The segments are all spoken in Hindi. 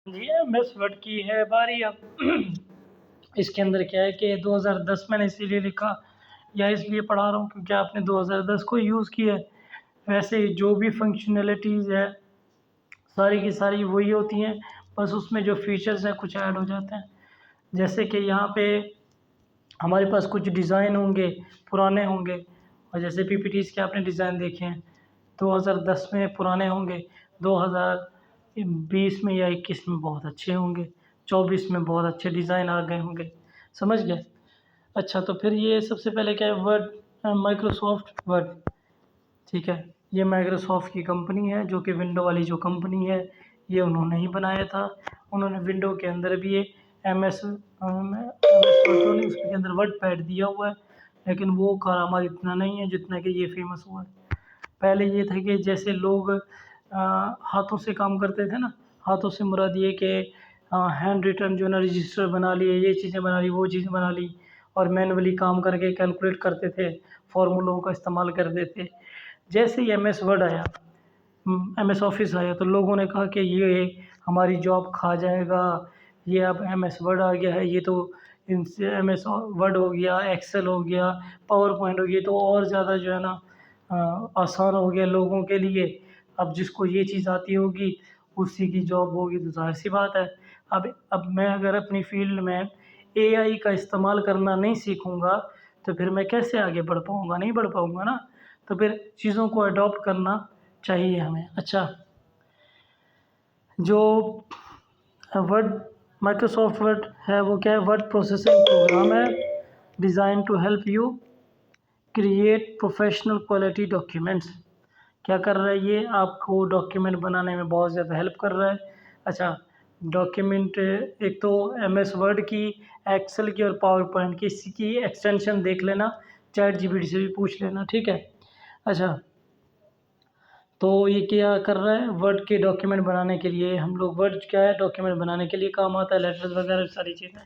जी, एमएस वर्ड की है बारी अब। इसके अंदर क्या है कि 2010 मैंने इसीलिए लिखा या इसलिए पढ़ा रहा हूँ क्योंकि आपने 2010 को यूज़ किया है। वैसे जो भी फंक्शनैलिटीज़ है सारी की सारी वही होती हैं, बस उसमें जो फीचर्स हैं कुछ ऐड हो जाते हैं। जैसे कि यहाँ पे हमारे पास कुछ डिज़ाइन होंगे, पुराने होंगे, और जैसे पीपीटीज़ के आपने डिज़ाइन देखे हैं 2010 में पुराने होंगे, 2020 में या 21 में बहुत अच्छे होंगे, 24 में बहुत अच्छे डिज़ाइन आ गए होंगे। समझ गए? अच्छा, तो फिर ये सबसे पहले क्या है, वर्ड, माइक्रोसॉफ्ट वर्ड, ठीक है। ये माइक्रोसॉफ्ट की कंपनी है, जो कि विंडो वाली जो कंपनी है, ये उन्होंने ही बनाया था। उन्होंने विंडो के अंदर भी ये एम एस उसके अंदर वर्ड पैड दिया हुआ है, लेकिन वो कारामद इतना नहीं है जितना कि ये फेमस हुआ है। पहले ये था कि जैसे लोग हाथों से काम करते थे ना, हाथों से मुराद ये कि हैंड रिटन जो है ना, रजिस्टर बना लिए, ये चीज़ें बना ली, वो चीज़ें बना ली, और मैनुअली काम करके कैलकुलेट करते थे, फार्मूलों का इस्तेमाल करते थे। जैसे ही एम एस वर्ड आया, एम एस ऑफिस आया, तो लोगों ने कहा कि ये हमारी जॉब खा जाएगा, ये अब एम एस वर्ड आ गया है, ये तो इनसे एम एस वर्ड हो गया, एक्सेल हो गया, पावर पॉइंट हो गया, तो और ज़्यादा जो है ना आसान हो गया लोगों के लिए। अब जिसको ये चीज़ आती होगी उसी की जॉब होगी, तो ज़ाहिर सी बात है। अब मैं अगर अपनी फील्ड में एआई का इस्तेमाल करना नहीं सीखूँगा तो फिर मैं कैसे आगे बढ़ पाऊँगा? नहीं बढ़ पाऊँगा ना। तो फिर चीज़ों को अडॉप्ट करना चाहिए हमें। अच्छा, जो वर्ड, माइक्रोसॉफ्ट वर्ड है वो क्या है, वर्ड प्रोसेसिंग प्रोग्राम है, design to help you create professional quality documents. क्या कर रहा है ये, आपको डॉक्यूमेंट बनाने में बहुत ज़्यादा हेल्प कर रहा है। अच्छा, डॉक्यूमेंट एक तो एम एस वर्ड की, एक्सेल की और पावर पॉइंट की, इसी की एक्सटेंशन देख लेना, चैट जीपीटी से भी पूछ लेना, ठीक है। अच्छा, तो ये क्या कर रहा है, वर्ड के डॉक्यूमेंट बनाने के लिए, हम लोग वर्ड क्या है, डॉक्यूमेंट बनाने के लिए काम आता है, लेटर्स वगैरह सारी चीज़ें।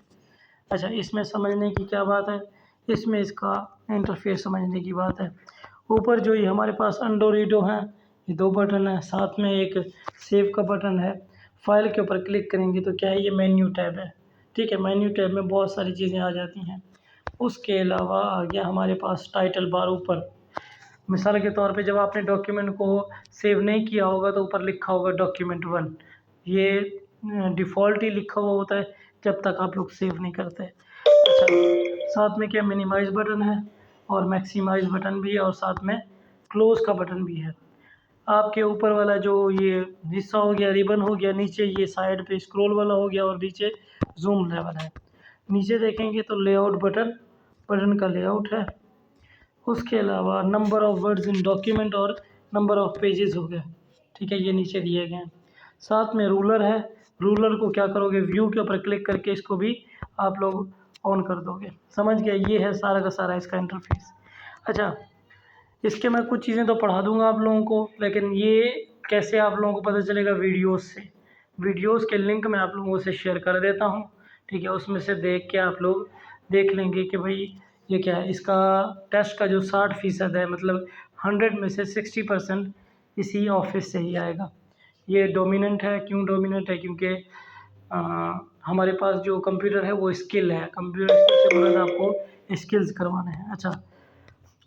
अच्छा, इसमें समझने की क्या बात है, इसमें इसका इंटरफेस समझने की बात है। ऊपर जो ये हमारे पास अंडो रीडो हैं, ये दो बटन है, साथ में एक सेव का बटन है। फाइल के ऊपर क्लिक करेंगे तो क्या है, ये मेन्यू टैब है, ठीक है। मेन्यू टैब में बहुत सारी चीज़ें आ जाती हैं। उसके अलावा आ गया हमारे पास टाइटल बार ऊपर। मिसाल के तौर पे जब आपने डॉक्यूमेंट को सेव नहीं किया होगा तो ऊपर लिखा होगा डॉक्यूमेंट 1। ये डिफ़ॉल्ट ही लिखा हुआ होता है जब तक आप लोग सेव नहीं करते। अच्छा, साथ में क्या मिनिमाइज़ बटन है और मैक्सिमाइज़ बटन भी है, और साथ में क्लोज़ का बटन भी है। आपके ऊपर वाला जो ये हिस्सा हो गया, रिबन हो गया, नीचे ये साइड पे स्क्रॉल वाला हो गया, और नीचे ज़ूम लेवल है। नीचे देखेंगे तो लेआउट बटन, बटन का लेआउट है। उसके अलावा number of words in document और नंबर ऑफ़ पेजेस हो गए, ठीक है, ये नीचे दिए गए हैं। साथ में रूलर है, रूलर को क्या करोगे, व्यू के ऊपर क्लिक करके इसको भी आप लोग ऑन कर दोगे। समझ गए, ये है सारा का सारा इसका इंटरफेस। अच्छा, इसके मैं कुछ चीज़ें तो पढ़ा दूंगा आप लोगों को, लेकिन ये कैसे आप लोगों को पता चलेगा, वीडियोस से। वीडियोस के लिंक मैं आप लोगों से शेयर कर देता हूँ, ठीक है। उसमें से देख के आप लोग देख लेंगे कि भाई ये क्या है। इसका टेस्ट का जो 60% है, मतलब 100 में से 60% इसी ऑफिस से ही आएगा। ये डोमिनेंट है, क्यों डोमिनेंट है, क्योंकि हमारे पास जो कंप्यूटर है वो स्किल है, कंप्यूटर स्किल से मुराद आपको स्किल्स करवाने हैं। अच्छा,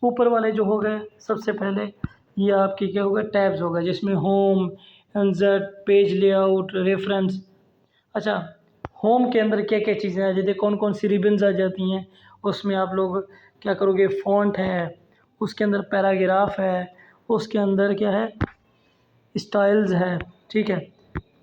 ऊपर वाले जो हो गए, सबसे पहले ये आपके क्या होगा, टैब्स होगा, जिसमें home, insert, page layout, reference. अच्छा, होम के अंदर क्या क्या चीज़ें आ जाती है, कौन कौन सी रिबन्स आ जाती हैं, उसमें आप लोग क्या करोगे, फ़ॉन्ट है, उसके अंदर पैराग्राफ है, उसके अंदर क्या है, स्टाइल्स है, ठीक है।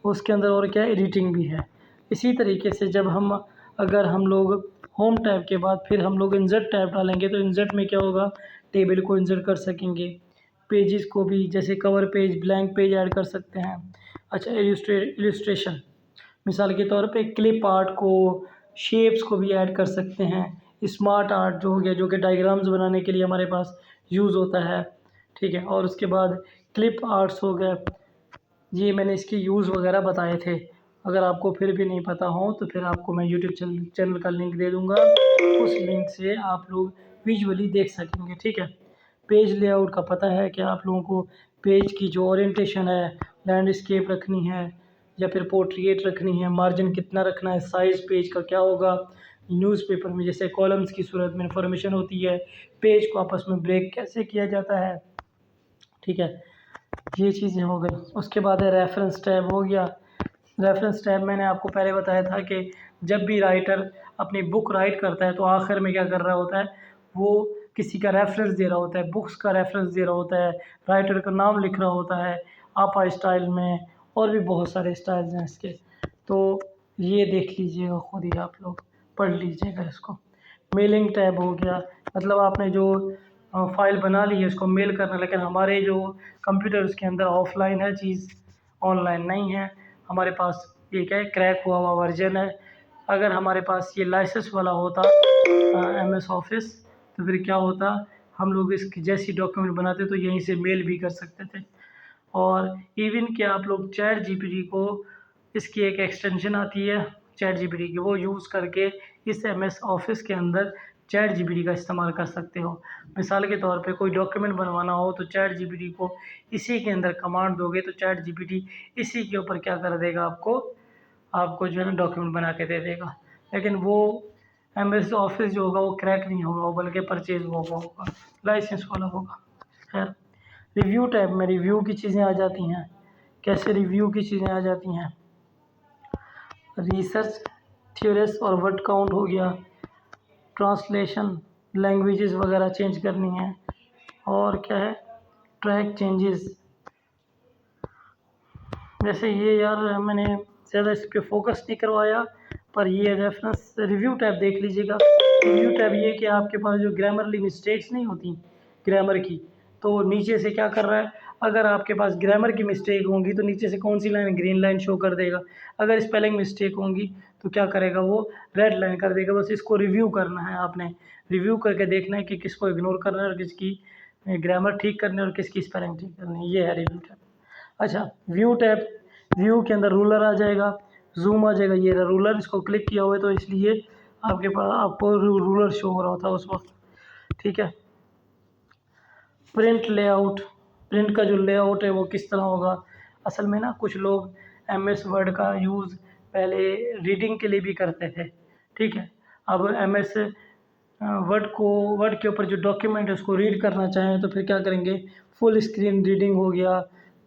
उसके अंदर और क्या है, एडिटिंग भी है। इसी तरीके से जब हम, अगर हम लोग होम टैब के बाद फिर हम लोग इंसर्ट टैब डालेंगे तो इंसर्ट में क्या होगा, टेबल को इंसर्ट कर सकेंगे, पेजेस को भी, जैसे cover page, blank page add कर सकते हैं। अच्छा, इलस्ट्रेशन, मिसाल के तौर पे क्लिप आर्ट को, शेप्स को भी ऐड कर सकते हैं। स्मार्ट आर्ट जो हो गया, जो कि डायग्राम्स बनाने के लिए हमारे पास यूज़ होता है, ठीक है। और उसके बाद क्लिप आर्ट्स हो गए, ये मैंने इसके यूज़ वगैरह बताए थे। अगर आपको फिर भी नहीं पता हो तो फिर आपको मैं यूट्यूब चैनल का लिंक दे दूँगा, उस लिंक से आप लोग विजुअली देख सकेंगे, ठीक है। पेज लेआउट का पता है कि आप लोगों को पेज की जो ओरिएंटेशन है, लैंडस्केप रखनी है, या फिर पोर्ट्रेट रखनी है, मार्जिन कितना रखना है, साइज़ पेज का क्या होगा। न्यूज़पेपर में जैसे कॉलम्स की सूरत में इंफॉर्मेशन होती है, पेज को आपस में ब्रेक कैसे किया जाता है, ठीक है, ये चीज़ें हो गई। उसके बाद है रेफरेंस टैब हो गया। रेफरेंस टैब मैंने आपको पहले बताया था कि जब भी राइटर अपनी बुक राइट करता है तो आखिर में क्या कर रहा होता है, वो किसी का रेफरेंस दे रहा होता है, बुक्स का रेफरेंस दे रहा होता है, राइटर का नाम लिख रहा होता है आपा स्टाइल में, और भी बहुत सारे स्टाइल्स हैं इसके। तो ये देख लीजिएगा खुद ही, आप लोग पढ़ लीजिएगा इसको। मेलिंग टैब हो गया, मतलब आपने जो फाइल बना ली है उसको मेल करना, लेकिन हमारे जो कंप्यूटर उसके अंदर ऑफलाइन है चीज़, ऑनलाइन नहीं है। हमारे पास ये क्या है, क्रैक हुआ हुआ वर्जन है। अगर हमारे पास ये लाइसेंस वाला होता MS ऑफिस, तो फिर क्या होता, हम लोग इसकी जैसी डॉक्यूमेंट बनाते तो यहीं से मेल भी कर सकते थे। और इवन कि आप लोग चैट GPT को, इसकी एक एक्सटेंशन आती है चैट GPT की, वो यूज़ करके इस MS ऑफिस के अंदर चैट GPT का इस्तेमाल कर सकते हो। मिसाल के तौर पे कोई डॉक्यूमेंट बनवाना हो तो चैट GPT को इसी के अंदर कमांड दोगे तो चैट GPT इसी के ऊपर क्या कर देगा, आपको आपको जो है ना डॉक्यूमेंट बना के दे देगा। लेकिन वो MS ऑफिस जो होगा वो क्रैक नहीं होगा, वो बल्कि परचेज होगा, लाइसेंस वाला होगा। खैर, रिव्यू टैब में रिव्यू की चीज़ें आ जाती हैं। कैसे रिव्यू की चीज़ें आ जाती हैं, रिसर्च थ्योरीज और वर्ड काउंट हो गया, ट्रांसलेशन, लैंग्वेजेस वगैरह चेंज करनी है, और क्या है, ट्रैक चेंजेस। वैसे ये यार मैंने ज़्यादा इस पर फोकस नहीं करवाया, पर ये रेफरेंस रिव्यू टैब देख लीजिएगा। रिव्यू टैब ये कि आपके पास जो ग्रामरली मिस्टेक्स नहीं होती ग्रामर की, तो नीचे से क्या कर रहा है, अगर आपके पास ग्रामर की मिस्टेक होंगी तो नीचे से कौन सी लाइन, ग्रीन लाइन शो कर देगा। अगर स्पेलिंग मिस्टेक होंगी तो क्या करेगा, वो रेड लाइन कर देगा। बस इसको रिव्यू करना है आपने, रिव्यू करके देखना है कि किसको इग्नोर करना है और किसकी ग्रामर ठीक करनी है और किसकी स्पेलिंग ठीक करनी है। ये है रिव्यू टैब। अच्छा, व्यू टैब, व्यू के अंदर रूलर आ जाएगा, जूम आ जाएगा। ये रहा रूलर, इसको क्लिक किया हुआ है तो इसलिए आपके पास आपको रूलर शो हो रहा था उस वक्त, ठीक है। प्रिंट लेआउट, प्रिंट का जो लेआउट है वो किस तरह होगा। असल में ना कुछ लोग MS वर्ड का यूज़ पहले रीडिंग के लिए भी करते थे, ठीक है। अब MS वर्ड के ऊपर जो डॉक्यूमेंट है उसको रीड करना चाहें तो फिर क्या करेंगे, फुल स्क्रीन रीडिंग हो गया,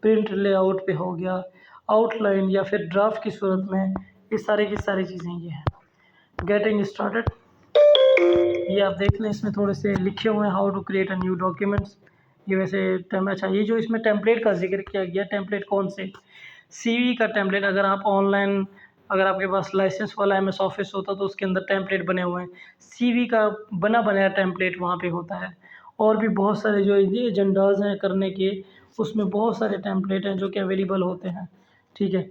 प्रिंट लेआउट पे हो गया, आउटलाइन या फिर ड्राफ्ट की सूरत में, ये सारी की सारी चीज़ें ये हैं। गेटिंग स्टार्टेड, ये आप देख लें, इसमें थोड़े से लिखे हुए हैं how to create a new documents. ये वैसे अच्छा, ये जो इसमें टेम्पलेट का जिक्र किया गया, टेम्पलेट कौन से, CV का टेम्पलेट। अगर आप ऑनलाइन, अगर आपके पास लाइसेंस वाला MS ऑफिस होता तो उसके अंदर टेम्पलेट बने हुए हैं, CV का बना बनाया टेम्पलेट वहाँ पे होता है। और भी बहुत सारे जो एजेंडाज हैं करने के, उसमें बहुत सारे टेम्पलेट हैं जो कि अवेलेबल होते हैं, ठीक है।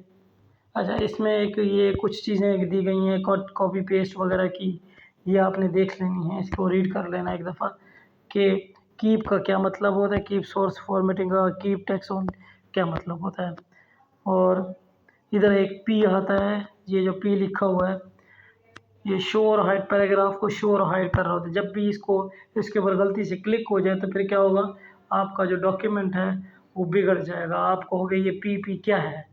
अच्छा, इसमें एक ये कुछ चीज़ें दी गई हैं कॉपी पेस्ट वगैरह की, ये आपने देख लेनी है, इसको रीड कर लेना एक दफ़ा कि कीप का क्या मतलब होता है, कीप सोर्स फॉर्मेटिंग का, कीप टेक्स्ट ऑन क्या मतलब होता है। और इधर एक P आता है, ये जो P लिखा हुआ है, ये शो और हाइड, पैराग्राफ को शो और हाइड कर रहा होता है। जब भी इसको इसके ऊपर गलती से क्लिक हो जाए तो फिर क्या होगा, आपका जो डॉक्यूमेंट है वो बिगड़ जाएगा। आप कहोगे ये PP क्या है,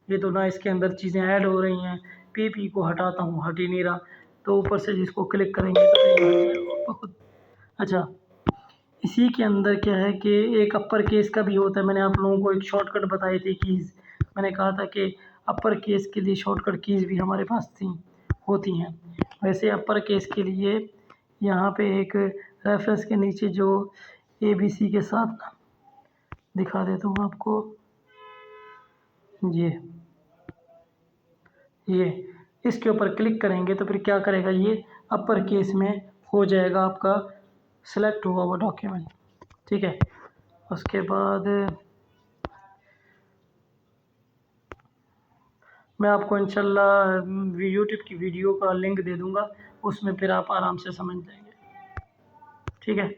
ये तो ना इसके अंदर चीज़ें ऐड हो रही हैं, PP को हटाता हूँ, हट ही नहीं रहा। तो ऊपर से जिसको क्लिक करेंगे तो फिर ये हट जाएगा आपका खुद। अच्छा, इसी के अंदर क्या है कि एक अपर केस का भी होता है। मैंने आप लोगों को एक शॉर्टकट बताई थी कीज़, मैंने कहा था कि अपर केस के लिए शॉर्टकट कीज़ भी हमारे पास होती हैं। वैसे अपर केस के लिए यहाँ पे एक रेफरेंस के नीचे जो ABC के साथ ना दिखा देता हूँ आपको, ये इसके ऊपर क्लिक करेंगे तो फिर क्या करेगा, ये अपर केस में हो जाएगा आपका सेलेक्ट हुआ हुआ डॉक्यूमेंट, ठीक है। उसके बाद मैं आपको इंशाल्लाह यूट्यूब की वीडियो का लिंक दे दूँगा, उसमें फिर आप आराम से समझ जाएंगे, ठीक है।